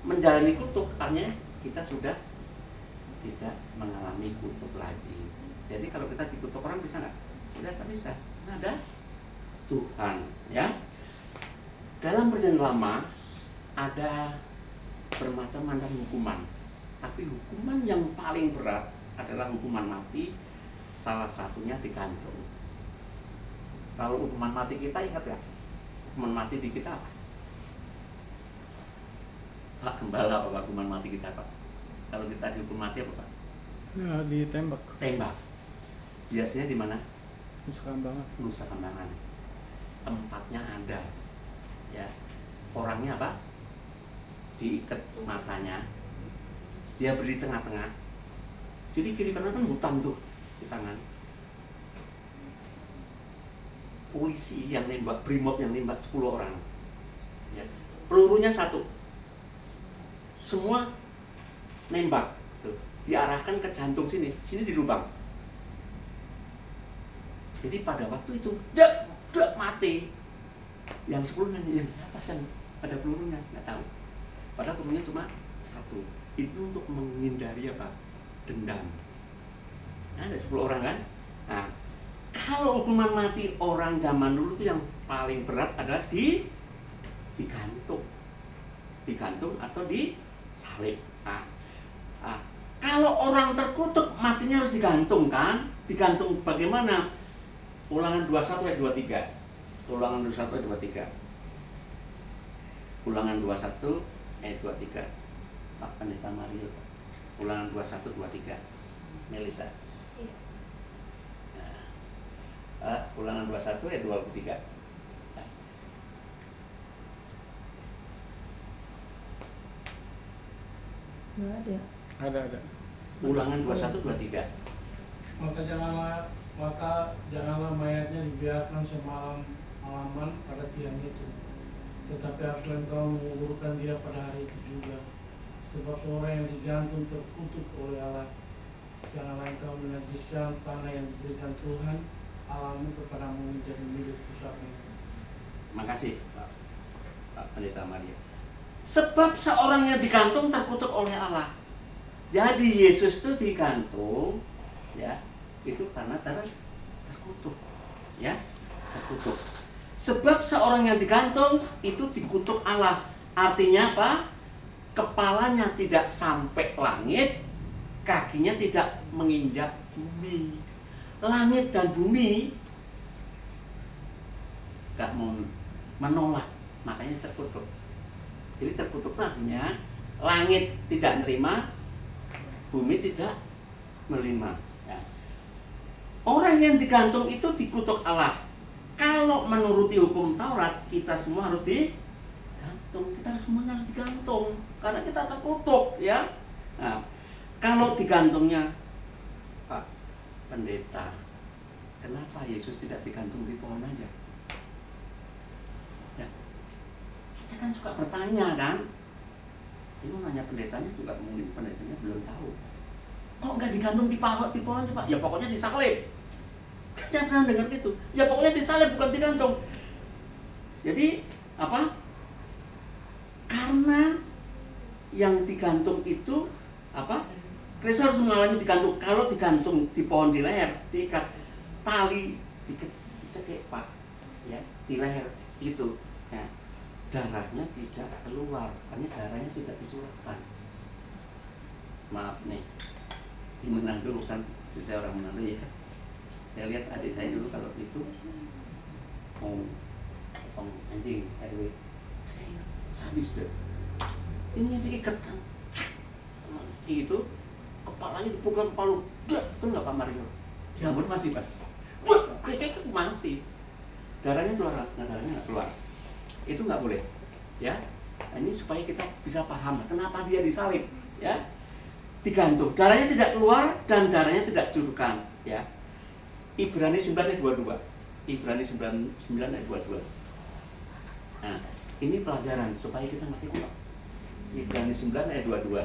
[SPEAKER 3] menjalani kutuk, artinya kita sudah tidak mengalami kutuk lagi. Jadi kalau kita dikutuk orang bisa nggak? Tidak bisa. Nah, ada Tuhan, ya. Dalam Perjanjian Lama ada bermacam-macam hukuman. Tapi hukuman yang paling berat adalah hukuman mati, salah satunya digantung. Kalau hukuman mati kita ingat ya? Hukuman mati di kita apa? Pak Gembala, apa hukuman mati kita Pak? Kalau kita dihukum mati apa Pak?
[SPEAKER 2] Ya, ditembak.
[SPEAKER 3] Tembak. Biasanya di mana?
[SPEAKER 2] Nusa Kambangan.
[SPEAKER 3] Nusa Kambangan. Tempatnya ada. Ya. Orangnya apa? Diikat matanya. Dia berdiri tengah-tengah. Jadi kiri kanan kan hutan tuh di tangan. Polisi yang nembak, Brimob yang nembak 10 orang. Ya. Pelurunya 1. Semua nembak tuh. Diarahkan ke jantung sini di lubang. Jadi pada waktu itu dak mati. Yang 10 nanya, yang siapa yang ada pelurunya? Nggak tahu. Padahal pelurunya cuma 1. Itu untuk menghindari apa? Dendam. Nah, ada 10 orang kan? Nah, kalau hukuman mati orang zaman dulu itu yang paling berat adalah digantung. Digantung atau disalib. Nah, kalau orang terkutuk matinya harus digantung kan? Digantung bagaimana? Ulangan 21 ayat 23. Ulangan 21 ayat 23. Ulangan 21 ayat 23. Pak Pendeta Mario, Ulangan 21 23. Melisa.
[SPEAKER 1] Iya.
[SPEAKER 3] Nah, Ulangan 21 ayat 23.
[SPEAKER 1] Nggak ada.
[SPEAKER 2] Ada.
[SPEAKER 3] Ulangan 21 23.
[SPEAKER 5] Maka janganlah mayatnya dibiarkan semalaman pada tiang itu, tetapi haruslah engkau menguburkan dia pada hari itu juga. Sebab seorang yang digantung terkutuk oleh Allah. Janganlah engkau menajiskan tanah yang diberikan Tuhan Allahmu kepadamu menjadi milik pusatmu.
[SPEAKER 3] Makasih Pak Pendeta Maria. Sebab seorang yang digantung terkutuk oleh Allah. Jadi Yesus itu digantung, ya, itu karena terkutuk, ya, terkutuk. Sebab seorang yang digantung itu dikutuk Allah. Artinya apa? Kepalanya tidak sampai langit, kakinya tidak menginjak bumi. Langit dan bumi gak mau menolak, makanya terkutuk. Jadi terkutuk artinya langit tidak menerima, bumi tidak menerima. Ya. Orang yang digantung itu dikutuk Allah. Kalau menuruti hukum Taurat, kita semua harus digantung. Kita semuanya harus digantung karena kita terkutuk, ya. Nah, kalau digantungnya Pak Pendeta, kenapa Yesus tidak digantung di pohon aja? Ya. Kita kan suka bertanya kan. Ini nanya pendetanya juga, mungkin pendetanya belum tahu. Kok nggak digantung di pohon coba? Ya pokoknya disalib. Jangan pernah dengar gitu. Ya pokoknya disalib bukan digantung. Jadi apa? Karena yang digantung itu apa? Kristus harus mengalami digantung. Kalau digantung di pohon di leher, diikat tali, dicekik Pak, ya, di leher itu, ya, darahnya tidak keluar, karena darahnya tidak dicurahkan. Maaf nih, di Manado kan, saya orang Manado ya. Saya lihat adik saya dulu kalau itu mau potong anjing RW, saya sadis deh. Ini sih ikat kan, itu kepalanya dipukul palu, betul nggak Pak Mario? Masih Pak. Wah, kayak mati. Darahnya keluar, darahnya nggak keluar. Itu nggak boleh, ya. Nah, ini supaya kita bisa paham kenapa dia disalib, ya. Digantung, darahnya tidak keluar dan darahnya tidak curahkan, ya. Ibrani 9 ayat 22. Ibrani 9 ayat 22. Nah, ini pelajaran supaya kita ngerti kok. Ibrani 9 ayat 22.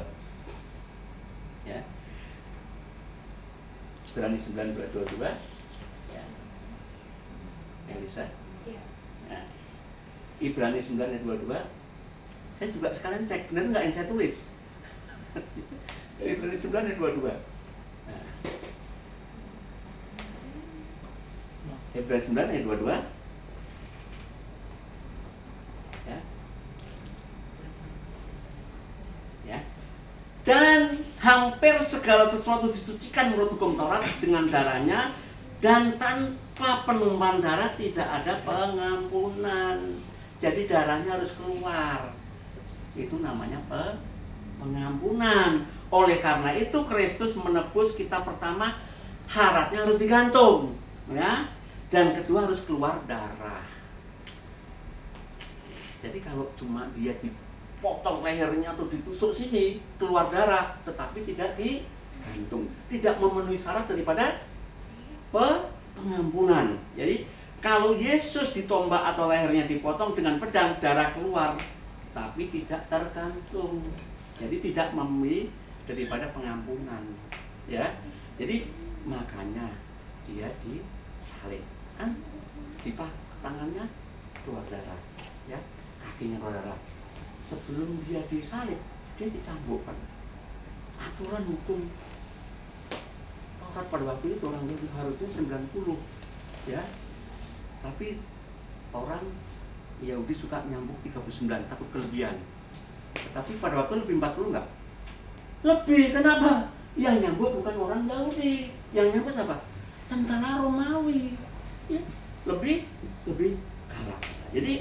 [SPEAKER 3] Ya. Ibrani 9 ayat 22. Ya. Elisa.
[SPEAKER 1] Iya.
[SPEAKER 3] Nah, Ibrani 9 ayat 22. Saya juga sekalian cek benar nggak yang saya tulis. Ibrani 9 ayat 22. Nah. Ibrani 9 ayat 22. Ya. Ya. Dan hampir segala sesuatu disucikan menurut hukum Taurat dengan darahnya, dan tanpa penumpahan darah tidak ada pengampunan. Jadi darahnya harus keluar. Itu namanya pengampunan. Oleh karena itu Kristus menebus kita, pertama syaratnya harus digantung, ya. Dan kedua harus keluar darah. Jadi kalau cuma dia dipotong lehernya atau ditusuk sini keluar darah, tetapi tidak digantung, tidak memenuhi syarat daripada pengampunan. Jadi kalau Yesus ditombak atau lehernya dipotong dengan pedang, darah keluar, tapi tidak tergantung. Jadi tidak memenuhi daripada pengampunan, ya. Jadi makanya dia disalib, kan? Dipak tangannya keluar darah, ya, kakinya keluar darah. Sebelum dia disalib, dia dicambukkan. Aturan hukum Taurat pada waktu itu orang Yahudi harusnya 90, ya. Tapi orang Yahudi suka nyambuk 39, takut kelebihan. Tapi pada waktu lebih 40 enggak? Lebih, kenapa? Yang nyambuk bukan orang Yahudi, yang nyambuk siapa? Tentara Romawi, ya. Lebih kalah. Jadi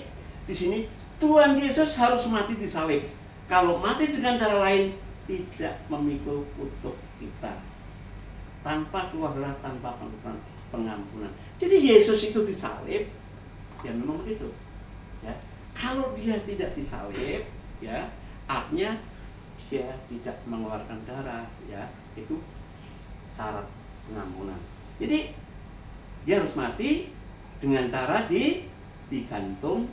[SPEAKER 3] di sini Tuhan Yesus harus mati disalib. Kalau mati dengan cara lain, tidak memikul kutuk kita, tanpa keluar darah, tanpa pengampunan. Jadi Yesus itu disalib, ya memang begitu, ya. Kalau dia tidak disalib, ya, artinya dia tidak mengeluarkan darah, ya, itu syarat pengampunan. Jadi dia harus mati dengan cara digantung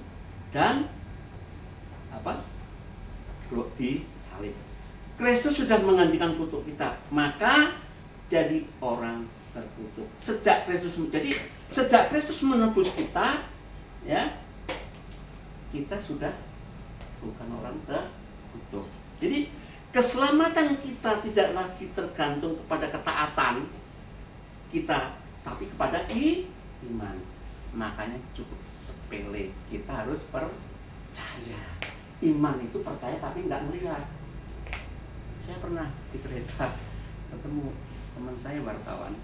[SPEAKER 3] dan disalib. Kristus sudah menggantikan kutuk kita, maka jadi orang terkutuk. Sejak Kristus menebus kita, ya, kita sudah bukan orang terkutuk. Jadi keselamatan kita tidak lagi tergantung kepada ketaatan kita, tapi kepada iman. Makanya cukup sepele, kita harus percaya. Iman itu percaya tapi nggak melihat. Saya pernah di kereta ketemu teman saya wartawan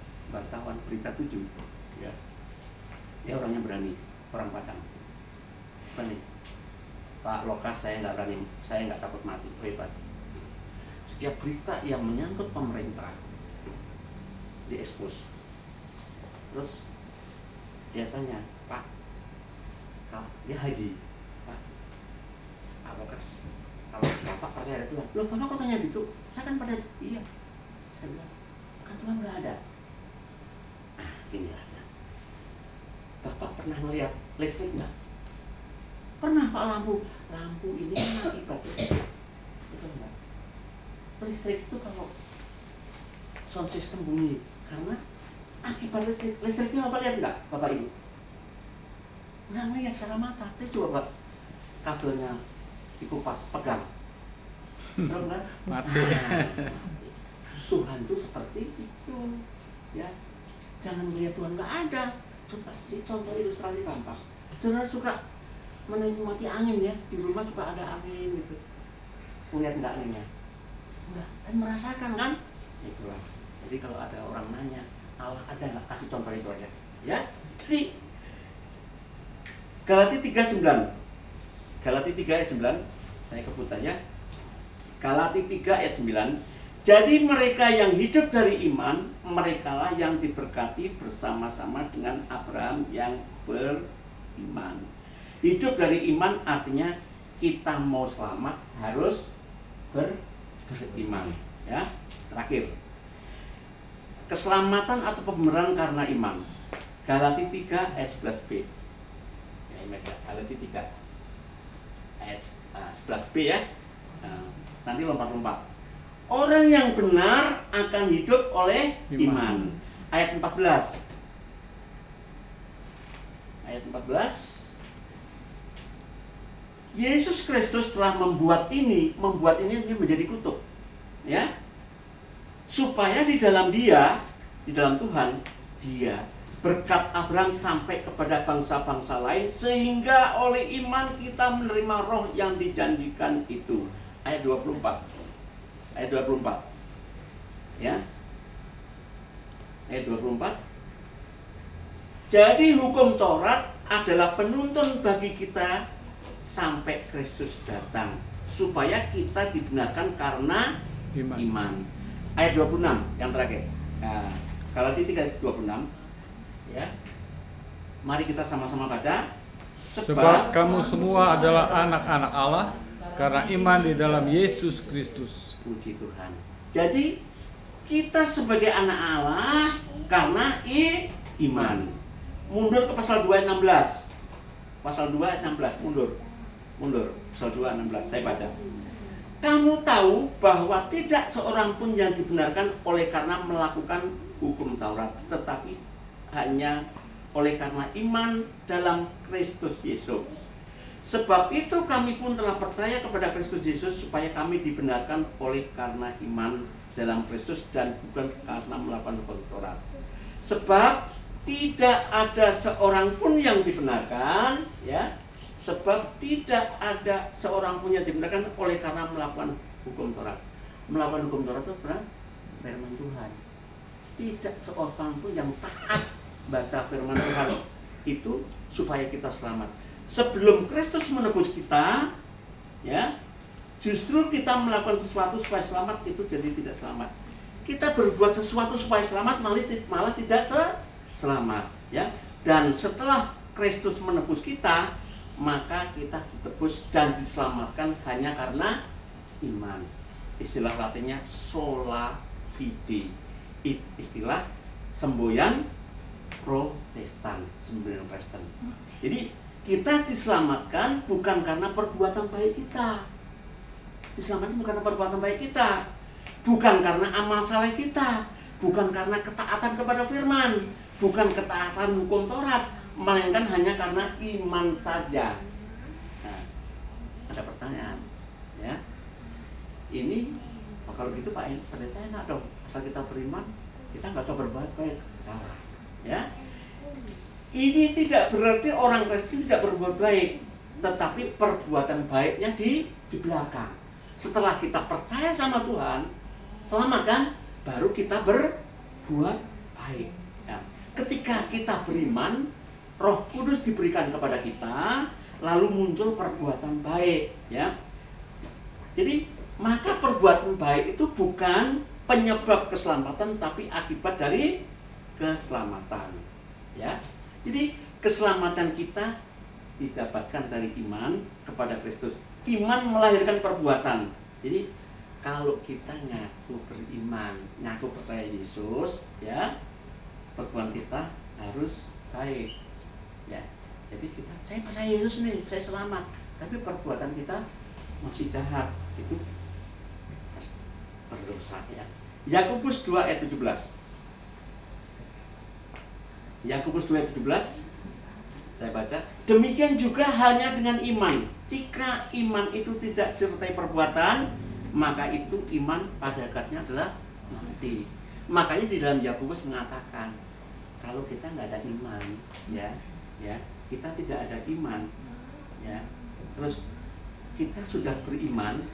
[SPEAKER 3] Berita 7, ya. Dia orangnya berani, orang Padang. Berani. Pak Lokas, saya nggak berani, saya nggak takut mati, hebat. Setiap berita yang menyangkut pemerintah diekspos. Terus dia tanya, Pak, dia haji, Pak Lokas, kalau Bapak percaya ada Tuhan, loh Bapak kok tanya gitu? Saya kan pada iya, saya bilang, kan Tuhan nggak ada. Inilah, Bapak pernah melihat listrik nggak? Pernah Pak, lampu ini akibat listrik, betul nggak? Listrik itu kalau sound system bunyi karena akibat listriknya Bapak lihat nggak, Bapak Ibu? Nggak ngelihat secara mata, tapi coba Pak, kabelnya dikupas, pegang, betul nggak?
[SPEAKER 2] Mati.
[SPEAKER 3] Tuhan itu seperti itu, ya. Jangan melihat Tuhan nggak ada. Coba contoh ilustrasi gampang. Saudara suka menikmati angin, ya, di rumah suka ada angin gitu. Lihat nggak anginnya? Enggak, dan merasakan kan? Itulah. Jadi kalau ada orang nanya, Allah ada nggak? Kasih contoh itu aja, ya. Jadi Galatia 3:9. Galatia 3 ayat 9. Saya kebutannya. Galatia 3 ayat 9. Jadi mereka yang hidup dari iman, merekalah yang diberkati bersama-sama dengan Abraham yang beriman. Hidup dari iman artinya kita mau selamat harus beriman. Ya, terakhir. Keselamatan atau pembenaran karena iman. Galati 3 ayat 11b. Galati 3 ayat 11b ya. Nanti lompat-lompat. Orang yang benar akan hidup oleh iman. Ayat 14. Ayat 14. Yesus Kristus telah membuat ini menjadi kutub. Ya. Supaya di dalam Dia, di dalam Tuhan, Dia berkat Abraham sampai kepada bangsa-bangsa lain, sehingga oleh iman kita menerima roh yang dijanjikan itu. Ayat 24. Ayat 24. Ya. Ayat 24. Jadi hukum Taurat adalah penuntun bagi kita sampai Kristus datang, supaya kita dibenarkan karena iman. Ayat 26 yang terakhir. Nah, Galati 3 ayat 26. Ya. Mari kita sama-sama baca.
[SPEAKER 2] Sebab kamu semua adalah anak-anak Allah karena iman di dalam Yesus Kristus.
[SPEAKER 3] Puji Tuhan. Jadi kita sebagai anak Allah karena iman. Mundur ke pasal 2 ayat 16. Pasal 2 ayat 16, mundur. Pasal 2 ayat 16, saya baca. Kamu tahu bahwa tidak seorang pun yang dibenarkan oleh karena melakukan hukum Taurat, tetapi hanya oleh karena iman dalam Kristus Yesus. Sebab itu kami pun telah percaya kepada Kristus Yesus supaya kami dibenarkan oleh karena iman dalam Kristus dan bukan karena melakukan hukum Taurat. Sebab tidak ada seorang pun yang dibenarkan, ya. Sebab tidak ada seorang pun yang dibenarkan oleh karena melakukan hukum Taurat. Melakukan hukum Taurat itu firman Tuhan. Tidak seorang pun yang taat baca firman Tuhan itu supaya kita selamat. Sebelum Kristus menebus kita, ya, justru kita melakukan sesuatu supaya selamat itu jadi tidak selamat. Kita berbuat sesuatu supaya selamat malah tidak selamat, ya. Dan setelah Kristus menebus kita, maka kita ditebus dan diselamatkan hanya karena iman. Istilah latinnya sola fide. Istilah semboyan Protestan, semboyan Kristen. Jadi kita diselamatkan bukan karena perbuatan baik kita. Diselamatkan bukan karena perbuatan baik kita. Bukan karena amal saleh kita. Bukan karena ketaatan kepada firman. Bukan ketaatan hukum Taurat. Melainkan hanya karena iman saja. Nah, ada pertanyaan, ya. Ini kalau gitu Pak Pendeta enak dong. Asal kita beriman, kita nggak usah berbuat baik. Salah, ya. Ini tidak berarti orang Kristen tidak berbuat baik, tetapi perbuatan baiknya di belakang. Setelah kita percaya sama Tuhan, selamat kan? Baru kita berbuat baik. Ya. Ketika kita beriman, Roh Kudus diberikan kepada kita, lalu muncul perbuatan baik. Ya. Jadi maka perbuatan baik itu bukan penyebab keselamatan, tapi akibat dari keselamatan. Ya. Jadi keselamatan kita didapatkan dari iman kepada Kristus. Iman melahirkan perbuatan. Jadi kalau kita ngaku beriman, ngaku percaya Yesus, ya, perbuatan kita harus baik. Ya. Jadi saya percaya Yesus nih, saya selamat. Tapi perbuatan kita masih jahat. Itu berdosa, ya. Yakobus 2 ayat 17. Yakobus 2 ayat 17, saya baca. Demikian juga halnya dengan iman. Jika iman itu tidak disertai perbuatan, maka itu iman pada hakikatnya adalah mati. Makanya di dalam Yakobus mengatakan, kalau kita nggak ada iman, ya, kita tidak ada iman, ya. Terus kita sudah beriman,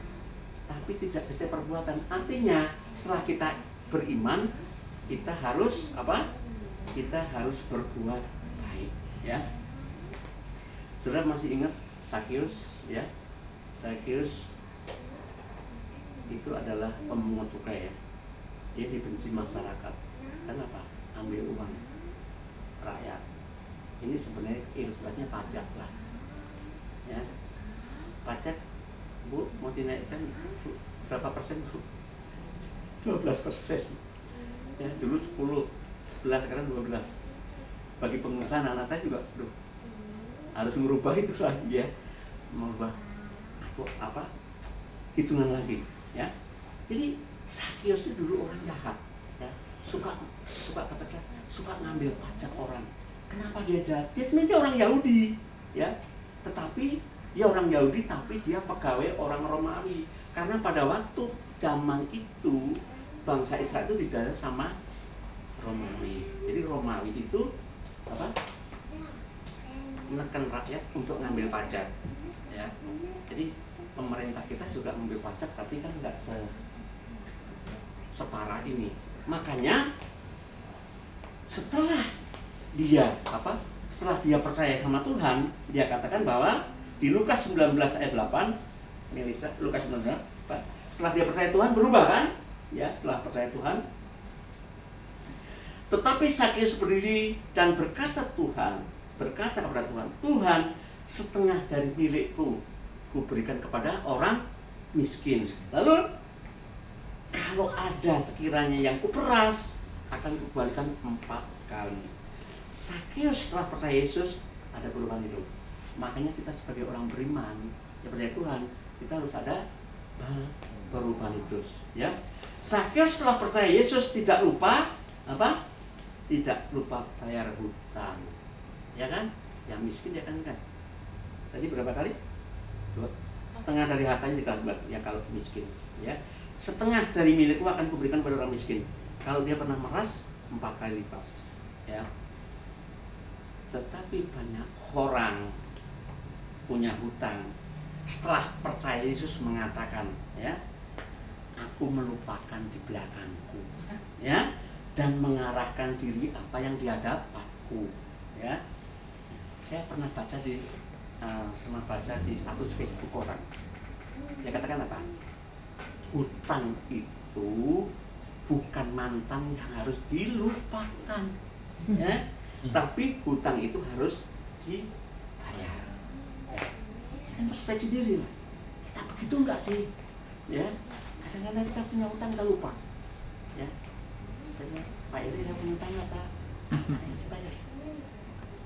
[SPEAKER 3] tapi tidak sesuai perbuatan. Artinya setelah kita beriman, kita harus apa? Kita harus berbuat baik, ya. Saudara masih ingat Sakeus, ya? Sakeus itu adalah pemungut cukai ya. Dia dibenci masyarakat. Kenapa? Ambil uang rakyat. Ini sebenarnya ilustrasinya pajak lah. Ya. Pajak, Bu, mau dinaikkan Bu, berapa persen, Bu? 12%. Ya, dulu 10, 11, sekarang 12. Bagi pengusaha, anak saya juga harus merubah itu lagi ya. Merubah hitungan lagi ya. Jadi Sakius itu dulu orang jahat ya, suka katakan suka ngambil pajak orang. Kenapa dia jahat? Dia sebenarnya orang Yahudi ya, tetapi dia orang Yahudi tapi dia pegawai orang Romawi, karena pada waktu zaman itu bangsa Israel itu dijajah sama Romawi. Jadi Romawi itu menekan rakyat untuk ngambil pajak ya. Jadi pemerintah kita juga ngambil pajak, tapi kan nggak separah ini. Makanya setelah dia percaya sama Tuhan, dia katakan bahwa di Lukas 19 ayat 8, ini Lisa, Lukas 19, setelah dia percaya Tuhan berubah kan? Ya, setelah percaya Tuhan. Tetapi Sakius berdiri dan berkata kepada Tuhan, Tuhan, setengah dari milikku kuberikan kepada orang miskin. Lalu kalau ada sekiranya yang kuperas, akan kubalikan 4 kali. Sakius setelah percaya Yesus ada perubahan hidup. Makanya kita sebagai orang beriman yang percaya Tuhan, kita harus ada perubahan hidup ya. Sakius setelah percaya Yesus tidak lupa bayar hutang. Ya kan? Yang miskin dia kan. Tadi berapa kali? 2. Setengah dari hartanya dikasih ya kalau miskin ya. Setengah dari milikku akan kuberikan pada orang miskin. Kalau dia pernah meras 4 kali lipat ya. Tetapi banyak orang punya hutang setelah percaya Yesus mengatakan ya, aku melupakan di belakangku ya, dan mengarahkan diri apa yang di hadapku ya. Saya pernah baca di status Facebook orang, dia katakan apa? Hutang itu bukan mantan yang harus dilupakan ya, tapi hutang itu harus dibayar ya. Kita introspeksi diri lah, kita begitu enggak sih ya? Kadang-kadang kita punya hutang kita lupa ya. Saya, Pak Iri, saya punya hutang apa? Harus bayar.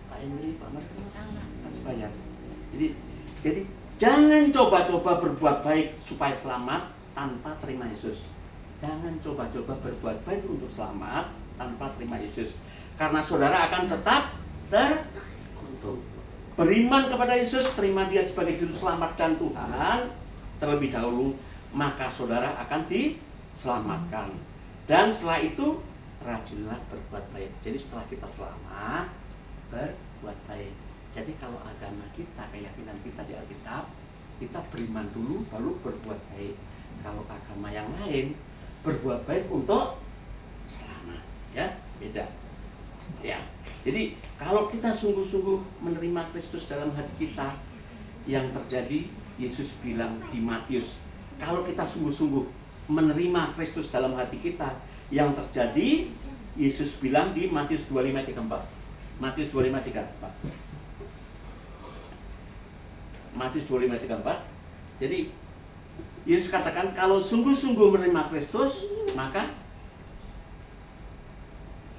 [SPEAKER 3] Pak Iri, Pak Mar, punya hutang harus bayar. Jadi jangan coba-coba berbuat baik supaya selamat tanpa terima Yesus. Jangan coba-coba berbuat baik untuk selamat tanpa terima Yesus, karena saudara akan tetap terkutuk. Beriman kepada Yesus, terima Dia sebagai juru selamat dan Tuhan terlebih dahulu, maka saudara akan diselamatkan. Dan setelah itu rajinlah berbuat baik. Jadi setelah kita selamat, berbuat baik. Jadi kalau agama kita, keyakinan kita di Alkitab, kita beriman dulu baru berbuat baik. Kalau agama yang lain, berbuat baik untuk selamat ya, beda ya. Jadi kalau kita sungguh-sungguh menerima Kristus dalam hati kita, yang terjadi Yesus bilang di Matius, kalau kita sungguh-sungguh menerima Kristus dalam hati kita, yang terjadi Yesus bilang di Matius 25:34. Matius 25:34. Matius 25:34. Jadi Yesus katakan kalau sungguh-sungguh menerima Kristus, maka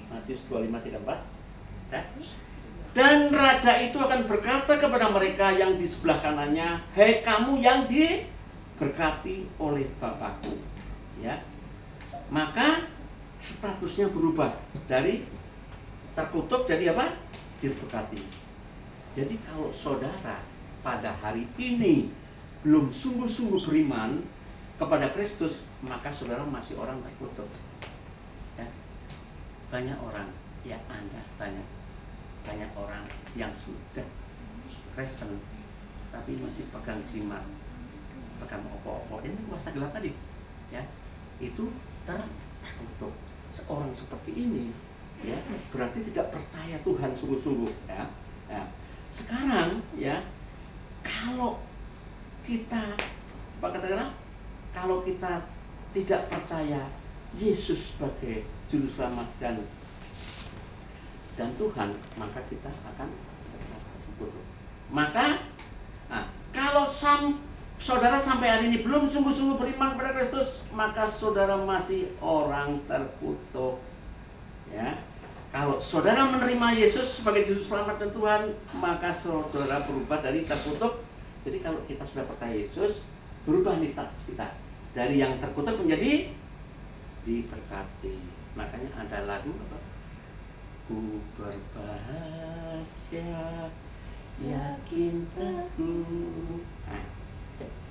[SPEAKER 3] Matius 25:34 ya, dan raja itu akan berkata kepada mereka yang di sebelah kanannya, hei kamu yang diberkati oleh Bapakku ya. Maka statusnya berubah dari terkutuk jadi apa? Diberkati. Jadi kalau saudara pada hari ini belum sungguh-sungguh beriman kepada Kristus, maka saudara masih orang terkutuk ya. Banyak orang, ya Anda banyak orang yang sudah Kristen tapi masih pegang jimat, pegang opo-opo, ini kuasa gelap tadi ya, itu terkutuk. Seorang seperti ini ya berarti tidak percaya Tuhan sungguh-sungguh ya. Sekarang ya, kalau kita kalau kita tidak percaya Yesus sebagai juru selamat dan Tuhan, maka kita akan tetap bodoh. Maka kalau saudara sampai hari ini belum sungguh-sungguh beriman pada Kristus, maka saudara masih orang terkutuk. Ya, kalau saudara menerima Yesus sebagai juru selamat dan Tuhan, maka saudara berubah dari terkutuk. Jadi kalau kita sudah percaya Yesus, berubah nih status kita dari yang terkutuk menjadi diberkati. Makanya ada lagu apa? Ku berbahagia, yakin teguh.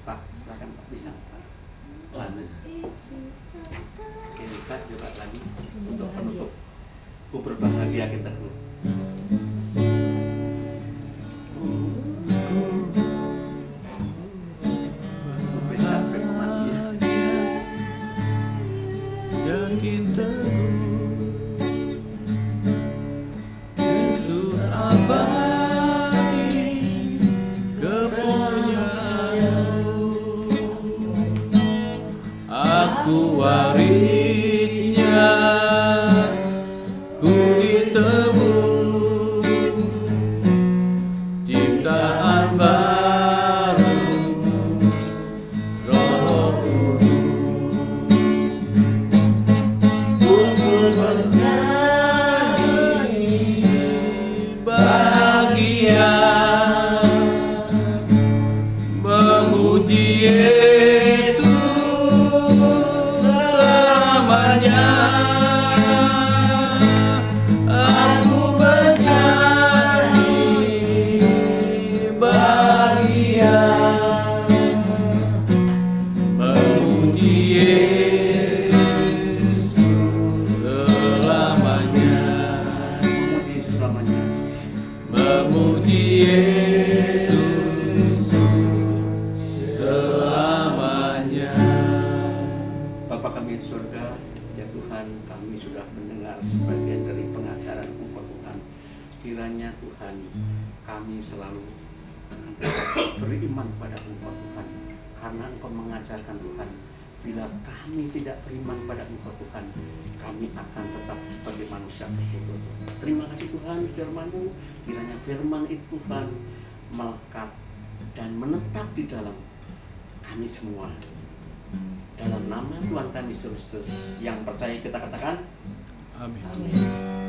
[SPEAKER 3] Pak, silakan Pak, bisa lagu. Oke, bisa coba lagi untuk penutup. Ku berbahagia, yakin teguh.
[SPEAKER 2] Yakin teguh, Yesus abadi kepunyaanmu, aku warisnya, ku ditebus, ciptaan baru, Roh bahagia memuji Yesus selamanya. Aku bernyanyi bahagia memuji Yesus selamanya.
[SPEAKER 3] Memuji Yesus selamanya.
[SPEAKER 2] Memuji Yesus selamanya.
[SPEAKER 3] Bapa kami di surga, ya Tuhan, kami sudah mendengar sebagian dari pengajaran Engkau Tuhan. Kiranya Tuhan, kami selalu akan tetap beriman pada Engkau Tuhan, karena Engkau mengajarkan Tuhan, bila kami tidak beriman pada Engkau Tuhan, kami akan tetap sebagai manusia terkutuk. Terima kasih Tuhan, firman-Mu, kiranya firman itu Tuhan melekat dan menetap di dalam kami semua. Dalam nama Tuhan kami Yesus Kristus yang percaya kita katakan
[SPEAKER 2] Amin.
[SPEAKER 3] amin.